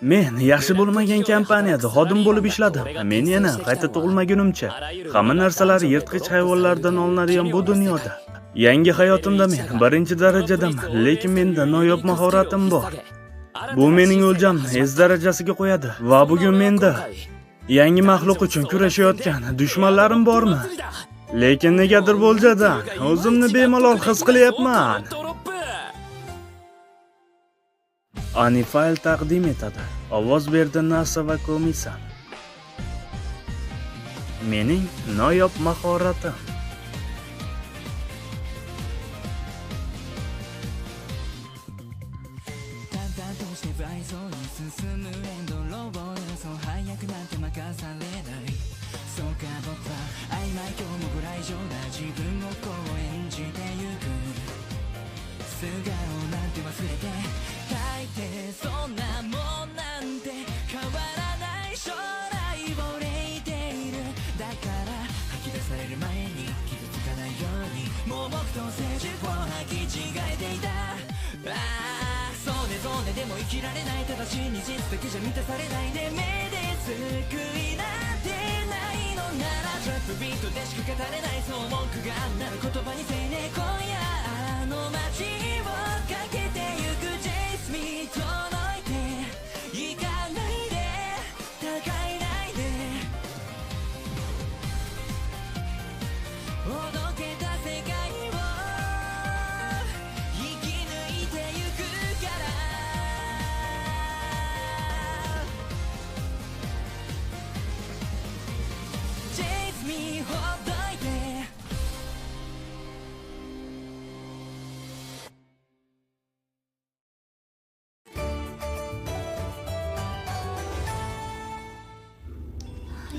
Men yaxshi bo'lmagan kompaniyada xodim bo'lib ishladim. Men yana qayta tug'ilmagunimcha hamma narsalar yirtqich hayvonlardan olinadigan bu dunyoda. Yangi hayotimda men birinchi darajadaman, lekin menda noyob mahoratim bor. Bu mening o'ljamni ez darajasiga qo'yadi va bugun menda yangi maxluq uchun kurashayotgan dushmanlarim bormi? Lekin negadir bo'ljadan o'zimni bemalol his qilyapman. Anifayl taqdim etadi. Ovoz berdi NASA va Komisan. Mening noyob mahoratim.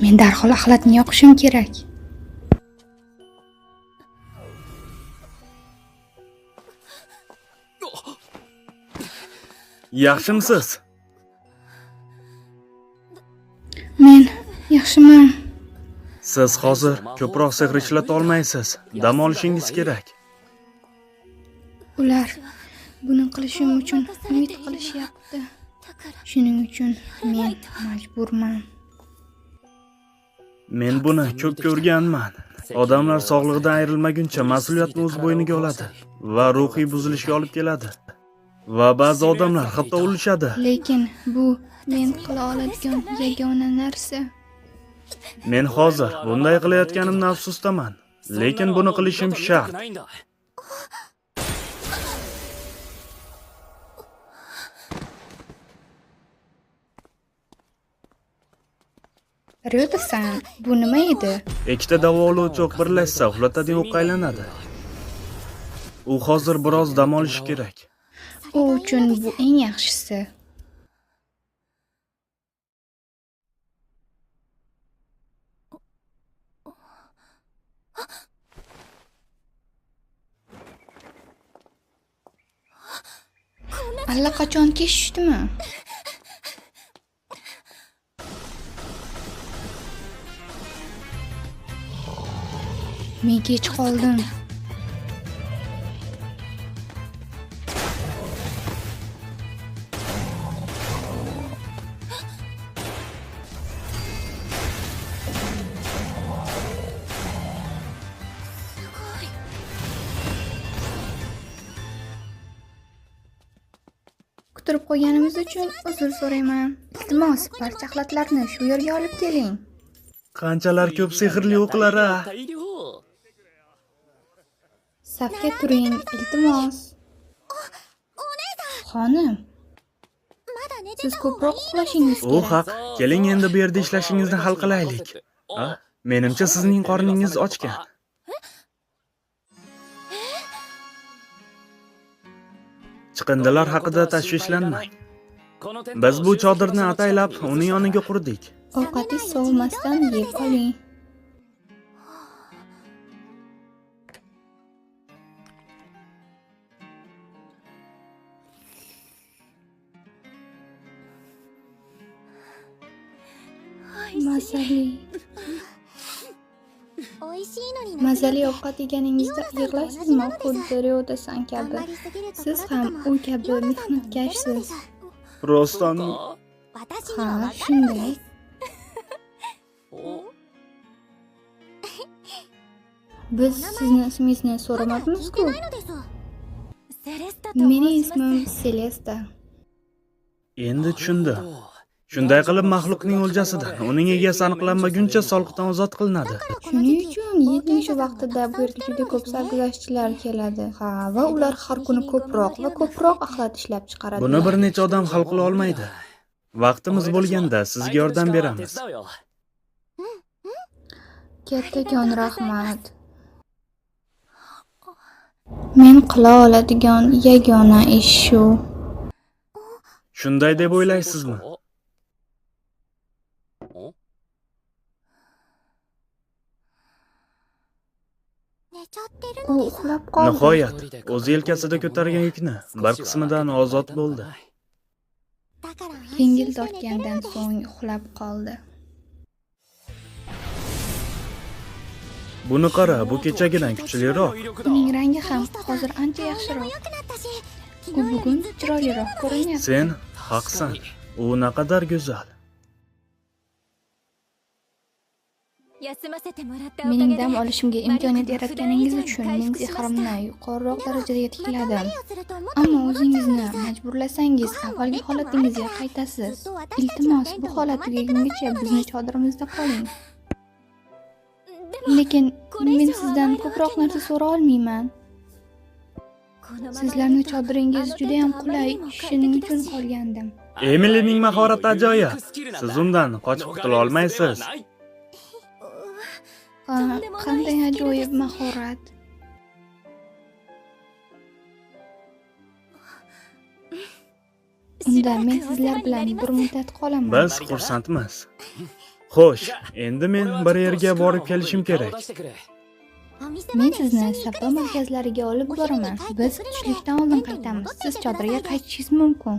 Men darhol axlatni yoqishim kerak. Yaxshimisiz? Men yaxshiman. Siz hozir ko'proq sehr ishlata olmaysiz. Dam olishingiz kerak. Ular buni qilishim uchun umid qilishyapti. Shuning uchun men majburman. Men buni ko'p ko'rganman. Odamlar sog'lig'idan ayrilmaguncha mas'uliyatni o'z bo'yniga oladi va ruhiy buzilishga olib keladi. Va ba'zi odamlar hatto o'lishadi. Lekin bu men qila oladigan yagona narsa. Men hozir bunday qilayotganimdan afsusdaman, lekin buni qilishim shart. Ryoda-san, bu nima edi? Ikkita davolovchi o'q birlashsa uxlatadigan o'qqa aylanadi. U hozir biroz dam olishi kerak. U uchun bu eng yaxshisi. Allaqachon keshishdimi? Men kech qoldim. Kutirib qo'yganimiz uchun uzr so'rayman. Iltimos, barcha axlatlarni shu yerga olib keling. Qanchalar ko'p sehrli o'qlar-a. Safga turing, iltimos. Xonim, siz ko'proq uxlashingiz U kerak. haq. Keling endi bu yerda ishlashingizni hal qilaylik. Menimcha sizning qorningiz ochgan. Chiqindilar haqida tashvishlanmang. Biz bu chodirni ataylab uning yoniga qurdik. Ovqatingiz sovimasdan yeb oling. Mazali ovqat yeganingizda yig'laysizmi? Xuddi Ryoda-san kabi. Siz ham u kabi mehnatkashsiz. Rostdan Ha, shunday. Biz sizni ismingizni so'ramabmiz-ku. Mening ismim Celesta. Endi tushundim. Shunday qilib maxluqning o'ljasidan uning egasi aniqlanmaguncha soliqdan ozod qilinadi. Shuning uchun yilning shu vaqtida bu yerga juda ko'p sarguzashtchilar keladi. Ha, va ular har kuni ko'proq va ko'proq axlat ishlab chiqaradi. Buni bir necha odam hal qila olmaydi. Vaqtimiz bo'lganda sizga yordam beramiz. Kattakon rahmat. Men qila oladigan yagona ish shu. Shunday deb o'ylaysizmi? U uxlab qoldi. Nihoyat, o'z yelkasida ko'targan yukni bir qismidan ozod bo'ldi. Yengil tortgandan so'ng uxlab qoldi. Buni qara, bu kechagidan kuchliroq. Uning rangi ham hozir ancha yaxshiroq. U bugun chiroyliroq ko'rinyapti. Sen haqsan. U naqadar go'zal. Mening dam olishimga imkoniyat yaratganingiz uchun men sehrimni yuqoriroq darajada tikladim. Ammo o'zingizni majburlasangiz avvalgi holatingizga qaytasiz. Iltimos, bu holat tugagungacha bizni chodirimizda qoling. Lekin men sizdan ko'proq narsa so'ra olmayman. Sizlarning chodiringiz juda ham qulay, shuning uchun qolgandim. Emilining mahorati ajoyib. Siz undan qochib qutula olmaysiz. Qanday ajoyib mahorat. Unda men sizlar bilan bir muddat qolaman. Biz xursandmiz. Xo'sh, endi men bir yerga borib kelishim kerak. Men sizni savdo markazlariga olib boraman. Biz tushlikdan oldin qaytamiz. Siz chodirga qaytishingiz mumkin.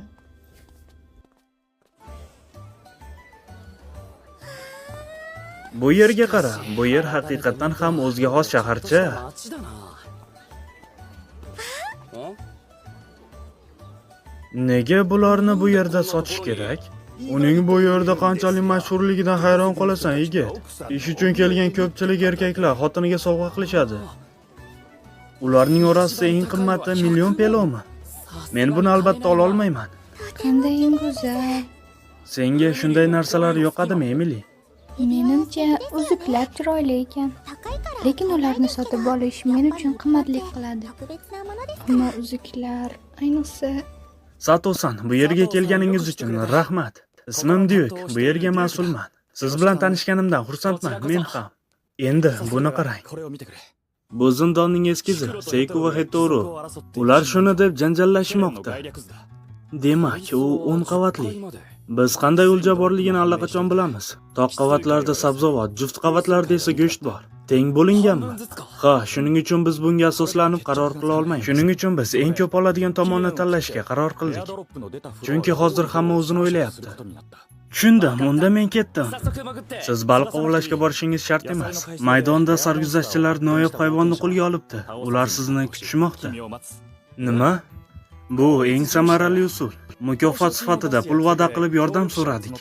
Bu yerga qara. Bu yer haqiqatan ham o'ziga xos shaharcha. Nega bularni bu yerda sotish kerak? Uning bu yerda qanchalik mashhurligidan hayron qolasan, yigit. Ish uchun kelgan ko'pchilik erkaklar xotiniga sovg'a qilishadi. Ularning orasida eng qimmati million pelomi? Men buni albatta ola olmayman. Qanday go'zal. Senga shunday narsalar yoqadimi, Emily? Menimcha, uzuklar chiroyli ekan. Lekin ularni sotib olish men uchun qimmatlik qiladi. Ammo uzuklar, ayniqsa Sato-san, bu yerga kelganingiz uchun rahmat. Ismim Dyuk, bu yerga mas'ulman. Siz bilan tanishganimdan xursandman, men ham. Endi buni qarang. Bu zindonning eskizi, Seiko va Hetoru. Ular shuni deb janjallashmoqda. Demak, u 10 qavatli. Biz qanday o'lja borligini allaqachon bilamiz. Toq qavatlarda sabzavot, juft qavatlarda esa go'sht bor. Teng bo'linganmi? Ha, shuning uchun biz bunga asoslanib qaror qila olmaymiz. Shuning uchun biz eng ko'p oladigan tomonni tanlashga qaror qildik. Chunki hozir hamma o'zini o'ylayapti. Tushundim, unda men ketdim. Siz baliq ovlashga borishingiz shart emas. Maydonda sarguzashtchilar noyob hayvonni qo'lga olibdi. Ular sizni kutishmoqda. Nima? Bu eng samarali usul. Mukofot sifatida pul va'da qilib yordam so'radik.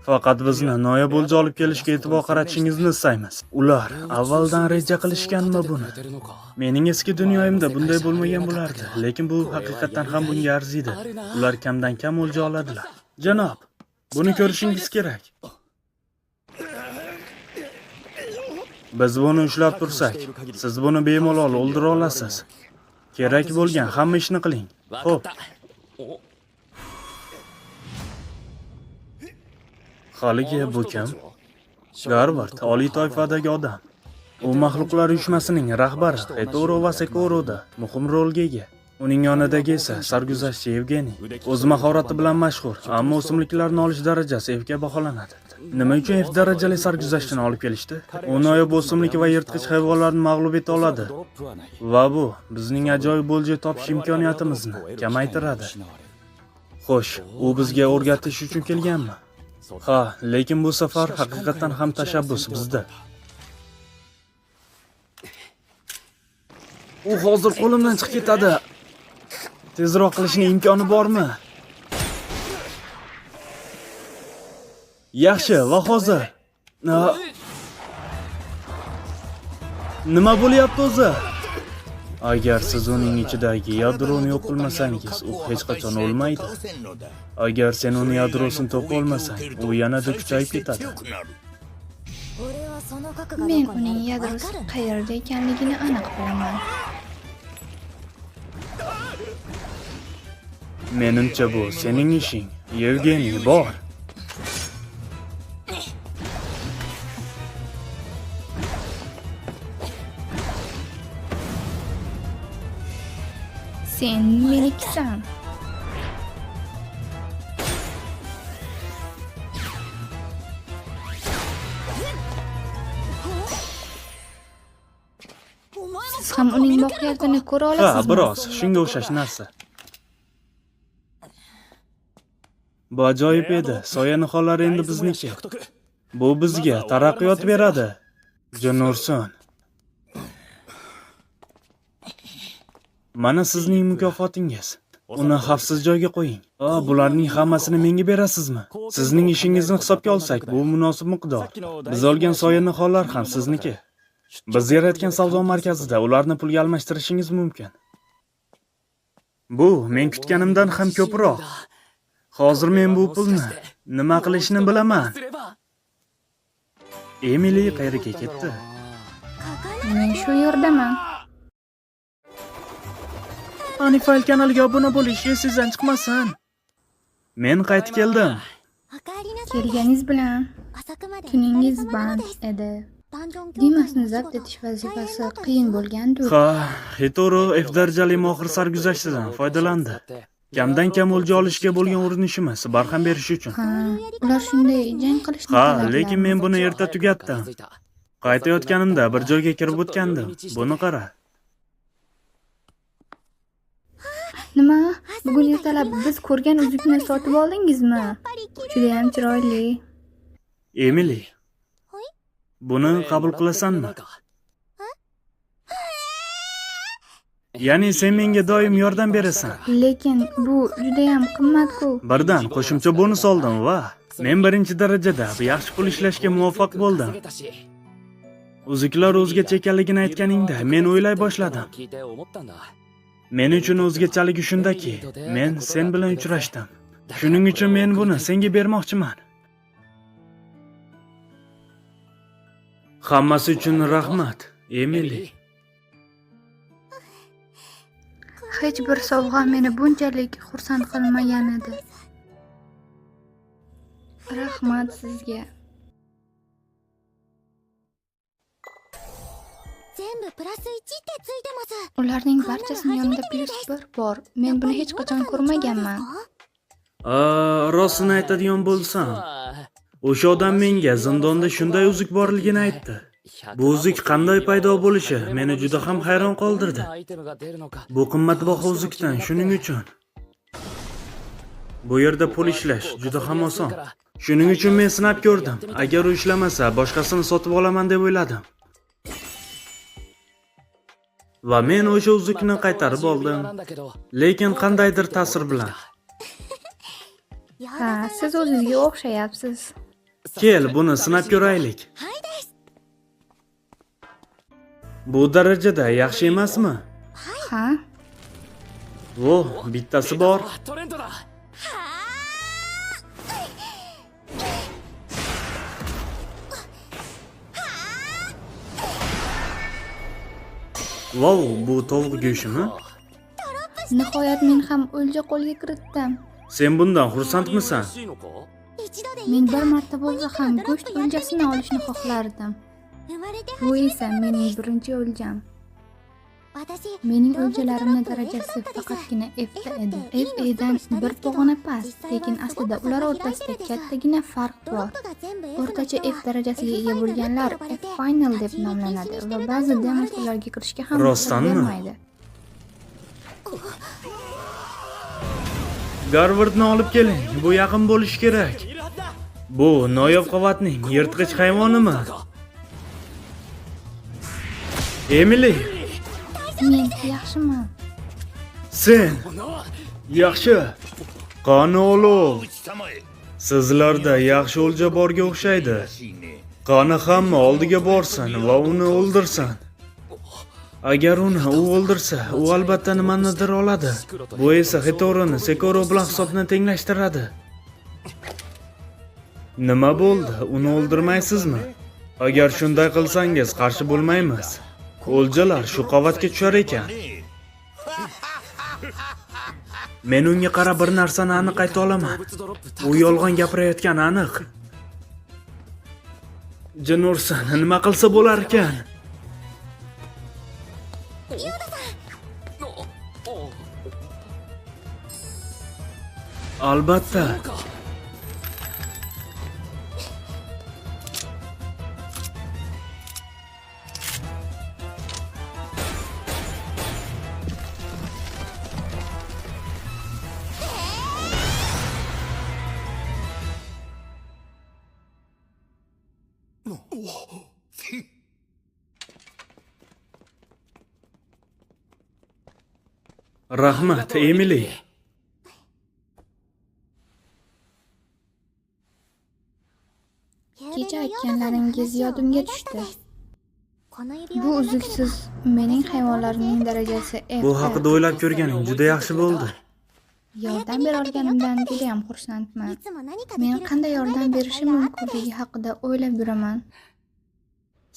Faqat bizni noyob o'lja olib kelishga e'tibor qaratishingizni istaymiz. Ular avvaldan reja qilishganmi buni? Mening eski dunyoyimda bunday bo'lmagan bo'lardi, lekin bu haqiqatan ham bunga arziydi. Ular kamdan kam o'lja oladilar. Janob, buni ko'rishingiz kerak. Biz buni ushlab tursak, siz buni bemalol o'ldira olasiz. Kerak bo'lgan hamma ishni qiling. Xo'p. Haligi bu kim? Garvard, oliy toifadagi odam. U maxluqlar uyushmasining rahbari Hetoru va Sekoroda muhim rolga ega. Uning yonidagi esa sarguzashtchi Evgeniy. O'z mahorati bilan mashhur, ammo o'simliklarni olish darajasi Fga baholanadi. Nima uchun F darajali sarguzashtchini olib kelishdi? U noyob o'simlik va yirtqich hayvonlarni mag'lub eta oladi. Va bu bizning ajoyib o'lja topish imkoniyatimizni kamaytiradi. Xo'sh, u bizga o'rgatish uchun kelganmi? Ha, lekin bu safar haqiqatan ham tashabbus bizda. U hozir qo'limdan chiqib ketadi. Tezroq qilishning imkoni bormi? Yaxshi, va hozir. Nima bo'lyapti o'zi? Agar siz uning ichidagi yadroni yo'q qilmasangiz, u hech qachon o'lmaydi. Agar sen uni yadrosini topa olmasang, u yanada kuchayib ketadi. Men uning yadrosi qayerda ekanligini aniq bilaman. Menimcha bu sening ishing. Yevgeniy, bor. Sen menikisan. Siz ham uning mohiyatini ko'ra Ha, olasizmi? biroz, shunga o'xshash narsa. Bu ajoyib edi. Soya niholari endi bizniki. Bu bizga taraqqiyot beradi. Jon ursin. Mana sizning mukofotingiz. Uni xavfsiz joyga qo'ying. Bularning hammasini menga berasizmi? Sizning ishingizni hisobga olsak, bu munosib miqdor. Biz olgan soya nihollar ham sizniki. Biz yaratgan savdo markazida ularni pulga almashtirishingiz mumkin. Bu men kutganimdan ham ko'proq. Hozir men bu pulni nima qilishni bilaman. Emily qayerga ketdi? Men shu yerdaman. Anifayl kanaliga obuna bo'lish esingizdan chiqmasin. Men qaytib keldim. Kelganingiz bilan tuningiz band edi. Dimasni zabt etish vazifasi qiyin bo'lgan-ku. Ha, Hitoru F darajali mohir sarguzashtdan foydalandi. Kamdan kam o'lja olishga bo'lgan urinishimiz barham berish uchun. Ha, ular shunday jang qilishni Ha, talab lekin men buni erta tugatdim. Qaytayotganimda bir joyga kirib o'tgandim. Buni qara. Nima? Bugun ertalab biz ko'rgan uzukni sotib oldingizmi? Juda ham chiroyli. Emily, buni qabul qilasanmi? Ya'ni sen menga doim yordam berasan. Lekin bu juda ham qimmat-ku. Birdan qo'shimcha bonus oldim va men birinchi darajada yaxshi pul ishlashga muvaffaq bo'ldim. Uzuklar o'zgacha ekanligini aytganingda men o'ylay boshladim. Men uchun o'zgachaligi shundaki, men sen bilan uchrashdim. Shuning uchun men buni senga bermoqchiman. Hammasi uchun rahmat, Emily. Hech bir sovg'a meni bunchalik xursand qilmagan edi. Rahmat sizga. Ularning barchasining yonida +1 bor. Men buni hech qachon ko'rmaganman. Rostini aytadigan bo'lsam, o'sha odam menga zindonda shunday uzuk borligini aytdi. Bu uzuk qanday paydo bo'lishi meni juda ham hayron qoldirdi. Bu qimmatbaho uzukdan, shuning uchun bu yerda pul ishlash juda ham oson. Shuning uchun men sinab ko'rdim. Agar u ishlamasa, boshqasini sotib olaman deb o'yladim. Va men o'sha uzukni qaytarib oldim. Lekin qandaydir ta'sir bilan. Ha, siz o'zingizga o'xshayapsiz. Kel, buni sinab ko'raylik. Bu darajada yaxshi emasmi? Ha? Voh, bittasi bor. Wow, bu tovuq go'shimi? Nihoyat men ham o'lja qo'lga kiritdim. Sen bundan xursandmisan? Men bir marta bo'lsa ham go'sht o'ljasini olishni xohlardim. Bu esa mening birinchi o'ljam. Mening o'ljalarimning darajasi faqatgina F da edi. F dan bir pog'ona past, lekin aslida ular o'rtasida kattagina farq bor. O'rtacha F darajasiga ega bo'lganlar F final deb nomlanadi va ba'zi demolarga kirishga ham Rostdanmi? bermaydi. Garvardni olib keling. Bu yaqin bo'lish kerak. Bu noyob qavatning yirtqich hayvonimi? Emily, Men yaxshiman. sen yaxshi. Qani olov. Sizlarda yaxshi o'lja borga o'xshaydi. Qani hamma oldiga borsin va uni o'ldirsin. Agar uni u o'ldirsa, u albatta nimanidir oladi. Bu esa Hitorini Sekiro bilan hisobni tenglashtiradi. Nima bo'ldi? Uni o'ldirmaysizmi? Agar shunday qilsangiz, qarshi bo'lmaymiz. O'ljalar shu qavatga tushar ekan. Men unga qarab bir narsani aniq ayta olaman. U yolg'on gapirayotgani aniq. Jin ursin, nima qilsa bo'lar ekan? Albatta. Rahmat, Emily. Kecha aytganlaringiz yodimga tushdi. Bu uzluksiz mening hayvonlarimning darajasi F. Bu haqida o'ylab ko'rganing juda yaxshi bo'ldi. Yordam bera olganimdan juda ham xursandman. Men qanday yordam berishim mumkinligi haqida o'ylab yuraman.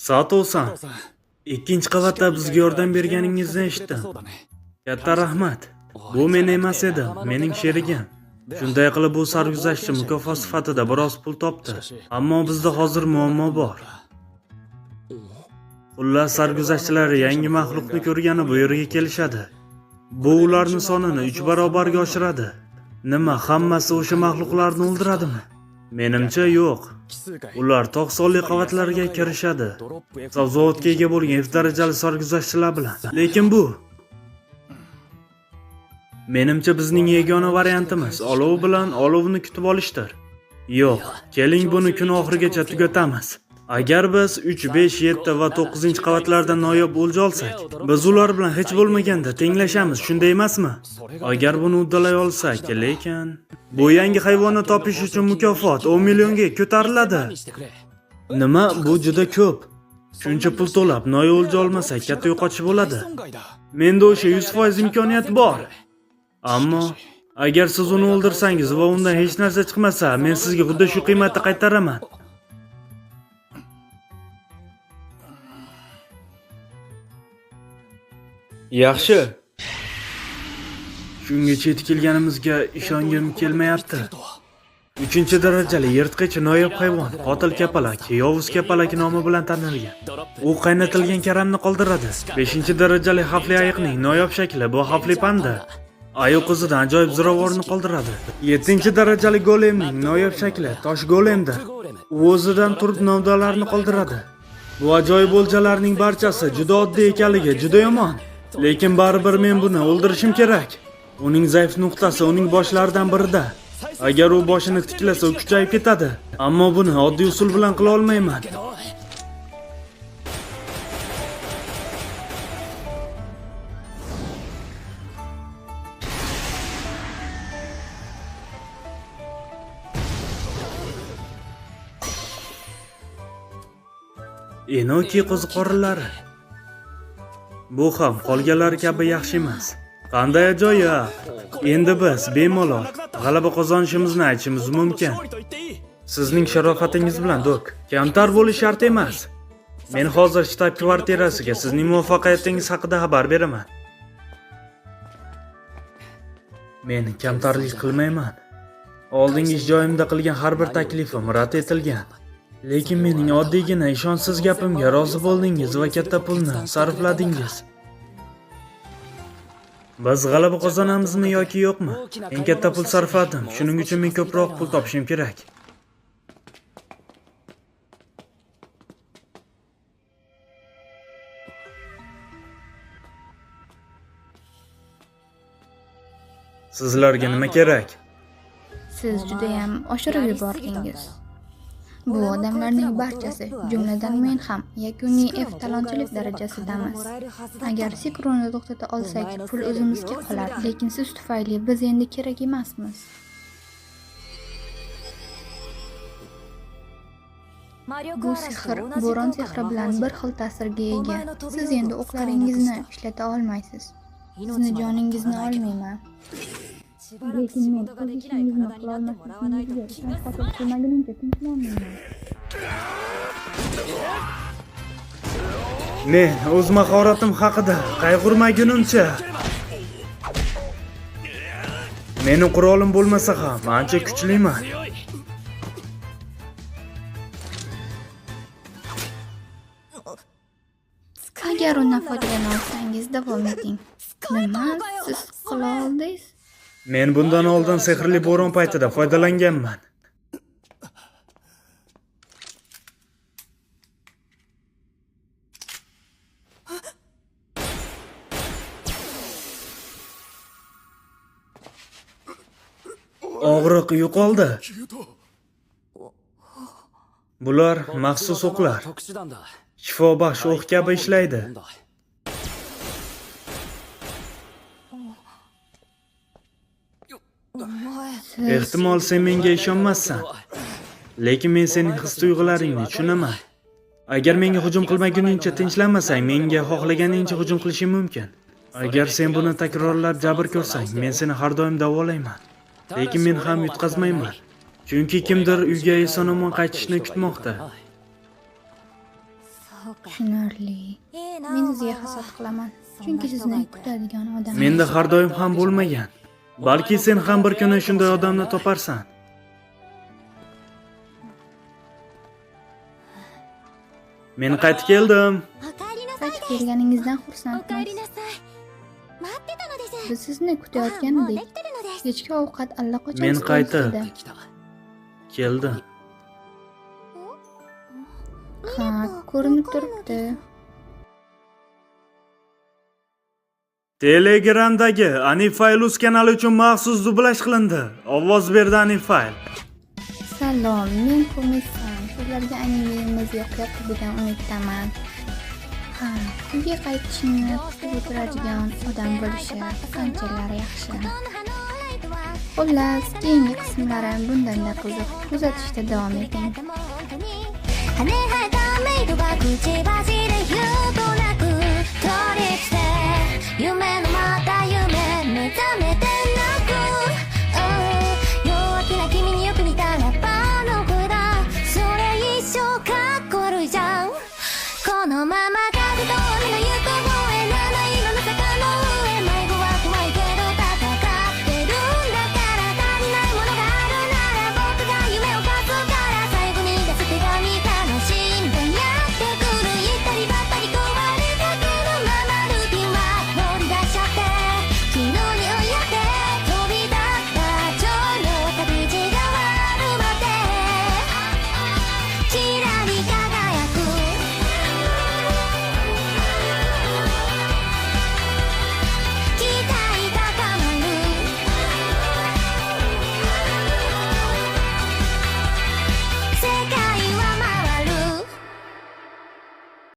Sato-san, ikkinchi qavatda bizga yordam berganingizni eshitdim. Katta rahmat. Bu men emas edi, mening sherigim. Shunday qilib bu sarguzashtchi mukofot sifatida biroz pul topdi. Ammo bizda hozir muammo bor. Xullas, sarguzashtchilar yangi maxluqni ko'rgani bu yerga kelishadi. Bu ularning sonini 3 barobarga oshiradi. Nima, hammasi o'sha maxluqlarni o'ldiradimi? Menimcha yo'q. Ular tog' sonli qavatlarga kirishadi. Zavodga ega bo'lgan F darajali sarguzashtchilar bilan. Lekin bu menimcha bizning yagona variantimiz olov bilan olovni kutib olishdir. Yo'q, keling buni kun oxirigacha tugatamiz. Agar biz 3, 5, 7 va 9 qavatlarda noyob o'lja olsak, biz ular bilan hech bo'lmaganda tenglashamiz, shunday emasmi? Agar buni uddalay olsak, lekin bu yangi hayvonni topish uchun mukofot 10 millionga ko'tariladi. Nima, bu juda ko'p. Shuncha pul to'lab noyob o'lja olmasak, katta yo'qotish bo'ladi. Menda o'sha 100% imkoniyat bor. Ammo agar siz uni o'ldirsangiz va undan hech narsa chiqmasa, men sizga xuddi shu qiymatda qaytaraman. Yaxshi. Shungacha kelganimizga ishongim kelmayapti. 3-darajali yirtqich noyob hayvon, qotil kapalak, yovuz kapalak nomi bilan tanilgan. U qaynatilgan karamni qoldiradi. 5-darajali xavfli ayiqning noyob shakli, bu xavfli panda. Ayoq izidan ajoyib ziravorni qoldiradi. 7-darajali golemning noyob shakli, tosh golemdir. U o'zidan turib novdalarni qoldiradi. Bu ajoyib o'ljalarning barchasi juda oddiy ekanligi juda yomon. Lekin baribir men buni o'ldirishim kerak. Uning zaif nuqtasi uning boshlaridan birida. Agar u boshini tiklasa, u kuchayib ketadi. Ammo buni oddiy usul bilan qila olmayman. Enoki qo'ziqorinlari. Bu ham qolganlari kabi yaxshi emas. Qanday ajoyib. Endi biz bemalol g'alaba qozonishimizni aytishimiz mumkin. Sizning sharofatingiz bilan Dok, kamtar bo'lish shart emas. Men hozir shtab kvartirasiga sizning muvaffaqiyatingiz haqida xabar beraman. Men kamtarlik qilmayman. Oldingi ish joyimda qilgan har bir taklifim rad etilgan. Lekin mening oddiygina ishonchsiz gapimga rozi bo'ldingiz va katta pulni sarfladingiz. Biz g'alaba qozonamizmi yoki yo'qmi? Eng katta pul sarfladim. Shuning uchun men ko'proq pul topishim kerak. Sizlarga nima kerak? Siz juda ham oshirib yubordingiz. Bu odamlarning barchasi, jumladan men ham yakuniy F talonchilik darajasidamiz. Agar Sekroni to'xtata olsak, pul o'zimizga qolar, lekin siz tufayli biz endi kerak emasmiz. Bu sehr bo'ron sehri bilan bir xil ta'sirga ega. Siz endi o'qlaringizni ishlata olmaysiz. Sizni joningizni olmayman. Lekin men o'z ishingizni qila olmasligingizga ishonch hosil qilmagunimcha tinchlanmayman. Men o'z mahoratim haqida qayg'urmagunimcha meni qurolim bo'lmasa ham ancha kuchliman. Agar undan foydalana olsangiz davom eting. Nima siz qila oldingiz? Men bundan oldin sehrli bo'ron paytida foydalanganman. Og'riq yo'qoldi. Bular maxsus o'qlar. Shifobaxsh o'q kabi ishlaydi. Ehtimol sen menga ishonmassan. Lekin men sening his-tuyg'ularingni tushunaman. Agar menga hujum qilmaguningcha tinchlanmasang, menga xohlaganingcha hujum qilishing mumkin. Agar sen buni takrorlab jabr ko'rsang, men seni har doim davolayman. Lekin men ham yutqazmayman. Chunki kimdir uyga eson-omon qaytishni kutmoqda. Tushunarli. Men sizga hasad qilaman. Chunki sizni kutadigan odam. Menda har doim ham bo'lmagan. Balki sen ham bir kuni shunday odamni toparsan. Men qaytib keldim. Qaytib kelganingizdan xursandman. Biz sizni kutayotgan edik. Kechki ovqat allaqachon Men qaytib stolda. keldim. Ha, ko'rinib turibdi. Telegramdagi Anifailus kanali uchun maxsus dublash qilindi. Ovoz berdi Anifail. Salom, men Ko'mesman. Sizlarga animemiz yoqyapti degan umiddaman. Ha, uyga qaytishimni kutib o'tiradigan odam bo'lishi qanchalar yaxshi. Xullas, keyingi qismlari bundan-da qiziq. Kuzatishda davom eting. 羽生えたメイドがくちばしで言うとなく取り付け夢のまた夢目覚めて